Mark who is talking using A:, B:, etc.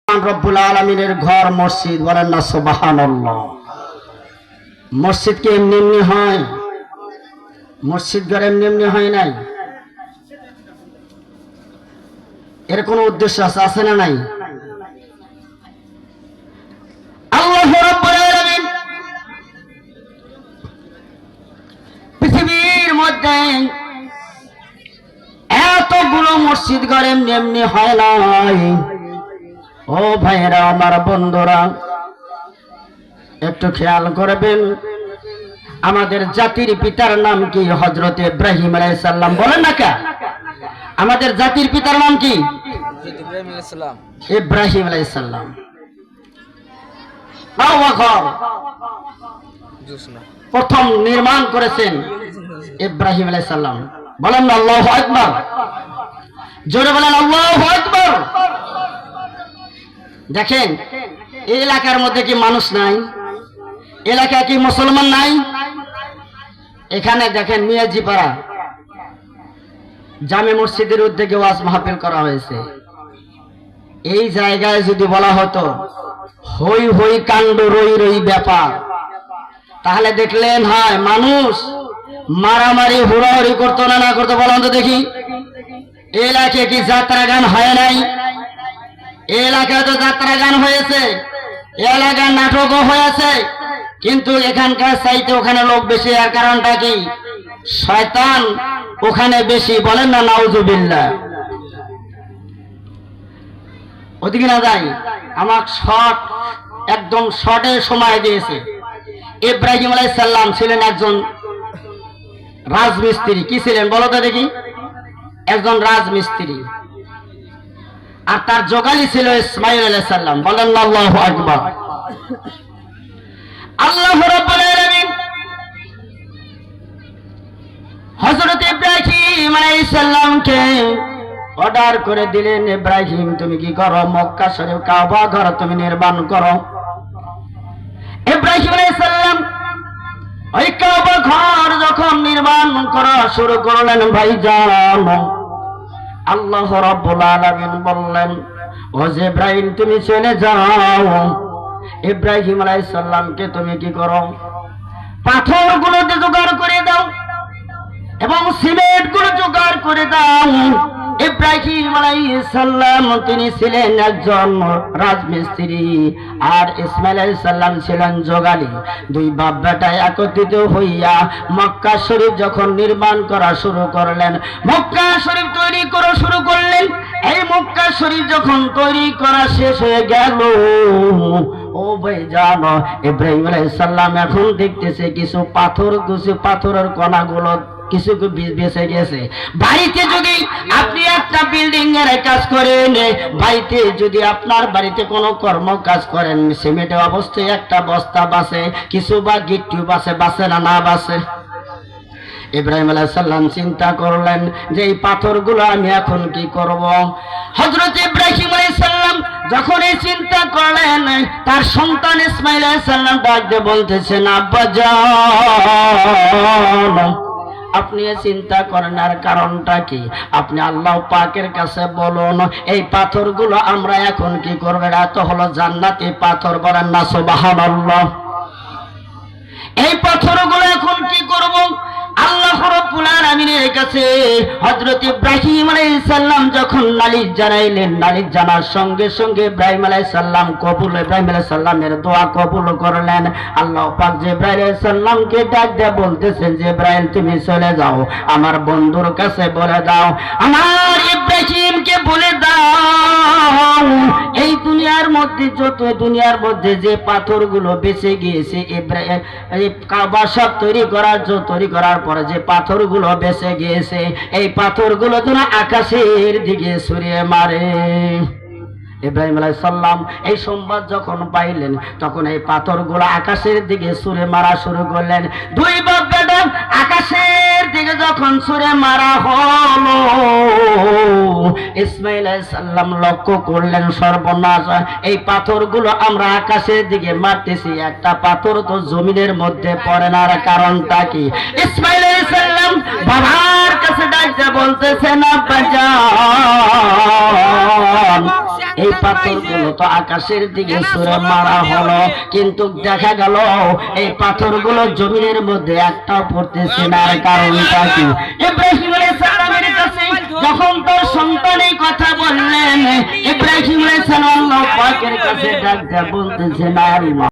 A: রব্বুল আলামিনের ঘর মসজিদ, বলেন না সুবহানাল্লাহ। মসজিদ কি এমনি এমনি হয়? মসজিদ ঘর এমনি এমনি হয় নাই, এর কোনো উদ্দেশ্য আছে না নাই? আল্লাহ রাব্বুল আলামিন পৃথিবীর মধ্যে এতগুলো মসজিদ ঘর এমনি এমনি হয় নাই। ও ভাইরা, আমার বন্ধুরা, একটু খেয়াল করবেন, আমাদের জাতির পিতার নাম কি? হযরত ইব্রাহিম আলাইহিস সালাম। বলেন না কে? আমাদের জাতির পিতার নাম কি? ইব্রাহিম আলাইহিস সালাম। প্রথম নির্মাণ করেছেন ইব্রাহিম আলাইহিস সালাম। বলেন না আল্লাহু আকবার, জোরে বলেন আল্লাহু আকবার। দেখেন, এই এলাকার মধ্যে কি মানুষ নাই? এলাকায় কি মুসলমান নাই? এখানে দেখেন মিয়াজিপাড়া জামে মসজিদের উদ্যোগে ওয়াজ মাহফিল করা হয়েছে। এই জায়গায় যদি বলা হতো হই হই কাণ্ড রই রই ব্যাপার, তাহলে দেখলেন হয় মানুষ মারামারি হুড়াহুড়ি করতো না না করতো? বলেন তো দেখি। এলাকায় কি যাত্রা গান হয় নাই? এলাকায় তো যাত্রা গান হয়েছে, এলাকার নাটকও হয়েছে, কিন্তু এখানকার চাইতে ওখানে লোক বেশি। আর কারণটা কি? শয়তান ওখানে বেশি। বলেন না নাউজুবিল্লাহ। ওদিকে না যাই, আমার শর্ট একদম শর্টে সময় দিয়েছে। ইব্রাহিম আলাইহিস সালাম ছিলেন একজন রাজমিস্ত্রি। কি ছিলেন বলো তো দেখি? একজন রাজমিস্ত্রি। আর তার যোগালী ছিল ইসমাঈল আলাইহিস সালাম। বলেন না আল্লাহু আকবার। আল্লাহ রাব্বুল আলামিন হযরত ইব্রাহিম আলাইহিস সালামকে অর্ডার করে দিলেন, ইব্রাহিম তুমি কি করো? মক্কা শরীফ কাবা ঘর তুমি নির্মাণ করো। ইব্রাহিম আলাইহিস সালাম ওই কাবা ঘর যখন নির্মাণ করা শুরু করলেন, ভাইজান, আল্লাহ রাব্বুল আলামিন বললেন, ও জিবরাইল তুমি চলে যাও। ইব্রাহিম আলাইহিস সালামকে তুমি কি করো? পাথরগুলোতে জোগাড় করে দাও এবং সিমেন্ট গুলো জোগাড় করে দাও। ইব্রাহিম আলাইহিস সালাম তিনি ছিলেন একজন রাজমিস্ত্রি, আর ইসমাঈল আলাইহিস সালাম ছিলেন যোগালী। দুই বাপ বেটা একত্রিত হইয়া মক্কা শরীফ যখন নির্মাণ করা শুরু করলেন, মক্কা শরীফ তৈরি করা শুরু করলেন। এই মক্কা শরীফ যখন তৈরি করা শেষ হয়ে গেল, ও ভাই জানো, ইব্রাহিম আলাইহিস সালাম এখন দেখতেছে কিছু পাথরের কণাগুলো কিছু বেঁচে গেছে। বাড়িতে যদি আপনি একটা বিল্ডিং এর কাজ করেন, বাড়িতে যদি আপনার বাড়িতে কোনো কর্ম কাজ করেন, সিমেন্টের অবস্থায় একটা বস্তা বাসে, কিছু বা গিট্টু বাসে না না বাসে? ইব্রাহিম আলাইহিস সালাম চিন্তা করলেন যে এই পাথরগুলো আমি এখন কি করব। হযরত ইব্রাহিম আলাইহিস সালাম যখন এই চিন্তা করলেন, তার সন্তান ইসমাঈল আলাইহিস সালাম ডাক দিয়ে বলতেছেন, আব্বা জান, আপনি চিন্তা করেন আর কারণটা কি? আপনি আল্লাহ পাকের কাছে বলুন, এই পাথরগুলো আমরা এখন কি করব? এটা তো হলো জান্নাতি পাথর। বলেন না সুবহানাল্লাহ। এই পাথরগুলো এখন কি করব? আল্লাহ রাব্বুল আলামিনের কাছে হযরত ইব্রাহিম আলাইহিস সালাম যখন নালিশ জানাইলেন, নালিশ জানার সঙ্গে সঙ্গে ইব্রাহিম আলাইহিস সালাম ইব্রাহিম আলাইহিস সালামের দোয়া কবুল করলেন। আল্লাহ পাক জিবরাইল আলাইহিস সালামকে ডাক দিয়ে বলতেছেন, জিবরাইল তুমি চলে যাও, আমার বন্ধুর কাছে বলে দাও, আমার ইব্রাহিমকে বলে দাও, এই দুনিয়ার মধ্যে যে পাথরগুলো বেঁচে গিয়েছে, এই কাবা শরীফ তৈরি করার পরে যে পাথরগুলো বেঁচে গিয়েছে, এই পাথরগুলো যেন আকাশের দিকে ছুঁড়ে মারে। ইব্রাহিম আলাইহিস সালাম এই সংবাদ যখন পাইলেন, তখন এই পাথরগুলো আকাশের দিকে ছুঁড়ে মারা শুরু করলেন। দুই বাপ বেটা আকাশের দিকে যখন ছুঁড়ে মারা হলো, ইসমাইল আলাইহিস সালাম লক্ষ্য করলেন সর্বনাশ, এই পাথরগুলো আমরা আকাশের দিকে মারতেছি, একটা পাথর তো জমিনের মধ্যে পড়ে না, কারণটা কি? ইসমাইল আলাইহিস সালাম বাবার কাছে ডাকতে বলতেছেন, আব্বাজান এই পাথরগুলো তো আকাশের দিকে ছুঁড়ে মারা হলো, কিন্তু দেখা গেল এই পাথরগুলো জমিনের মধ্যে একটাও পড়তেছে না, কারণটা কি? ইব্রাহিম আলাইহিস সালামের কাছে যখন তার সন্তান এই কথা বললেন, ইব্রাহিম আলাইহিস সালাম আল্লাহ পাকের কাছে ডাকতে বলতেছে, না